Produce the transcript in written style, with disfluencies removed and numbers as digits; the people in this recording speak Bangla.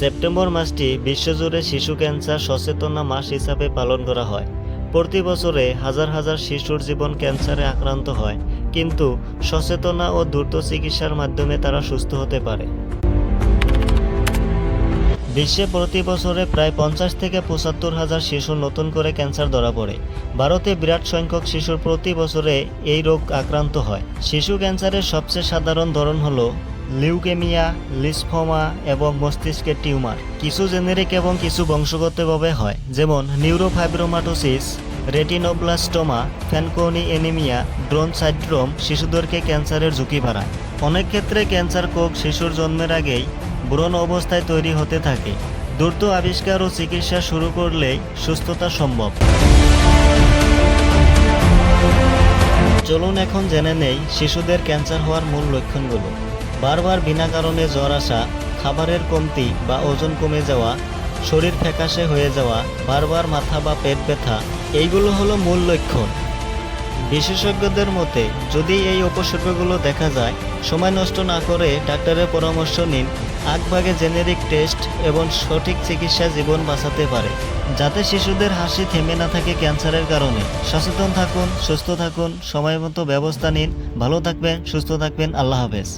সেপ্টেম্বর মাসটি বিশ্বজুড়ে শিশু ক্যান্সার সচেতনা মাস হিসাবে পালন করা হয়। প্রতি বছরে হাজার হাজার শিশুর জীবন ক্যান্সারে আক্রান্ত হয়, কিন্তু সচেতনা ও দ্রুত চিকিৎসার মাধ্যমে তারা সুস্থ হতে পারে। বিশ্বে প্রতি বছরে প্রায় 50 থেকে 75 হাজার শিশু নতুন করে ক্যান্সার ধরা পড়ে। ভারতে বিরাট সংখ্যক শিশুর প্রতি বছরে এই রোগ আক্রান্ত হয়। শিশু ক্যান্সারের সবচেয়ে সাধারণ ধরন হলো লিউকেমিয়া, লিম্ফোমা এবং মস্তিষ্কের টিউমার। কিছু জেনেরিক এবং কিছু বংশগতভাবে হয়, যেমন neurofibromatosis, retinoblastoma, Fanconi anaemia, Down syndrome শিশুদেরকে ক্যান্সারের ঝুঁকি বাড়ায়। অনেক ক্ষেত্রে ক্যান্সার কোষ শিশুর জন্মের আগেই ভ্রূণ অবস্থায় তৈরি হতে থাকে। দ্রুত আবিষ্কার ও চিকিৎসা শুরু করলেই সুস্থতা সম্ভব। চলুন এখন জেনে নেই শিশুদের ক্যান্সার হওয়ার মূল লক্ষণগুলো। বারবার বিনা কারণে জ্বর আসা, খাবারের কমতি বা ওজন কমে যাওয়া, শরীর ফ্যাকাশে হয়ে যাওয়া, বারবার মাথা বা পেট ব্যথা, এইগুলো হলো মূল লক্ষণ। বিশেষজ্ঞদের মতে যদি এই উপসর্গগুলো দেখা যায়, সময় নষ্ট না করে ডাক্তারের পরামর্শ নিন। আগভাগে জেনেরিক টেস্ট এবং সঠিক চিকিৎসা জীবন বাঁচাতে পারে, যাতে শিশুদের হাসি থেমে না থাকে ক্যান্সারের কারণে। সচেতন থাকুন, সুস্থ থাকুন, সময় মতো ব্যবস্থা নিন। ভালো থাকবেন, সুস্থ থাকবেন। আল্লাহ হাফেজ।